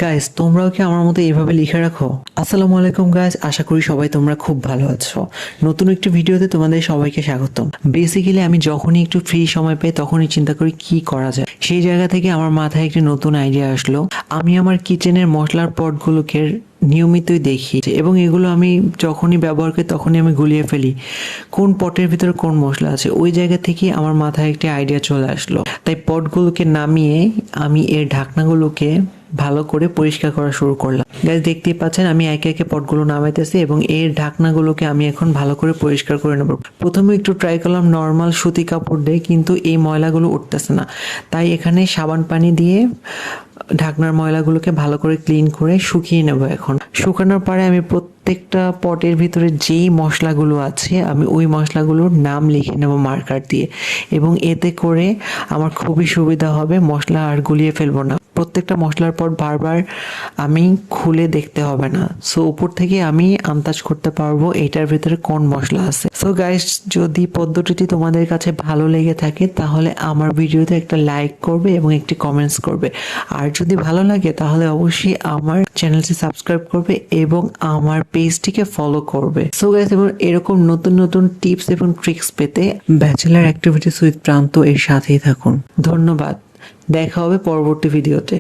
Guys, তোমরাও কি আমার মতো এইভাবে লিখে রাখো? আসসালামু আলাইকুম গাইস, আশা করি সবাই তোমরা খুব ভালো আছো। নতুন একটি ভিডিওতে তোমাদের সবাইকে স্বাগতম। বেসিক্যালি আমি যখনই একটু ফ্রি সময় পাই তখনই চিন্তা করি কি করা যায়। সেই জায়গা থেকে আমার মাথায় একটি নতুন আইডিয়া আসলো। আমি আমার কিচেনের মশলার পটগুলোকে নিয়মিতই দেখি এবং এগুলো আমি যখনই ব্যবহার করি তখনই আমি গুলিয়ে ফেলি কোন পটের ভিতরে কোন মশলা আছে। ওই জায়গা থেকে আমার মাথায় একটি আইডিয়া চলে আসলো। তাই পটগুলোকে নামিয়ে আমি এর ঢাকনাগুলোকে ভালো করে পরিষ্কার করা শুরু করলাম। গাইস, দেখতেই পাচ্ছেন আমি একে একে পটগুলো নামাইতেছি এবং এর ঢাকনাগুলোকে আমি এখন ভালো করে পরিষ্কার করে নেব। প্রথমে একটু ট্রাই করলাম নর্মাল সুতি কাপড় দিয়ে, কিন্তু এই ময়লাগুলো উঠতেছে না। তাই এখানে সাবান পানি দিয়ে ঢাকনার ময়লাগুলোকে ভালো করে ক্লিন করে শুকিয়ে নেব। এখন শুকানোর পরে আমি প্রত্যেকটা পটের ভিতরে যেই মশলাগুলো আছে আমি ওই মশলাগুলোর নাম লিখে নেব মার্কার দিয়ে, এবং এতে করে আমার খুবই সুবিধা হবে, মশলা আর গুলিয়ে ফেলবো না। প্রত্যেকটা মশলার পর বারবার আমি খুলে দেখতে হবে না। সো উপর থেকে আমি আন্দাজ করতে পারবো এটার ভিতরে কোন মশলা আছে। সো গাইস, যদি পদ্ধতিটি তোমাদের কাছে ভালো লেগে থাকে তাহলে আমার ভিডিওতে একটা লাইক করবে এবং একটি কমেন্টস করবে। আর যদি ভালো লাগে তাহলে অবশ্যই আমার চ্যানেলটি সাবস্ক্রাইব করবে এবং আমার পেজটিকে ফলো করবে। সো গাইস, এবং এরকম নতুন নতুন টিপস এবং ট্রিক্স পেতে ব্যাচেলার অ্যাক্টিভিটিস উইথ প্রান্ত এর সাথেই থাকুন। ধন্যবাদ। দেখা হবে পরবর্তী ভিডিওতে।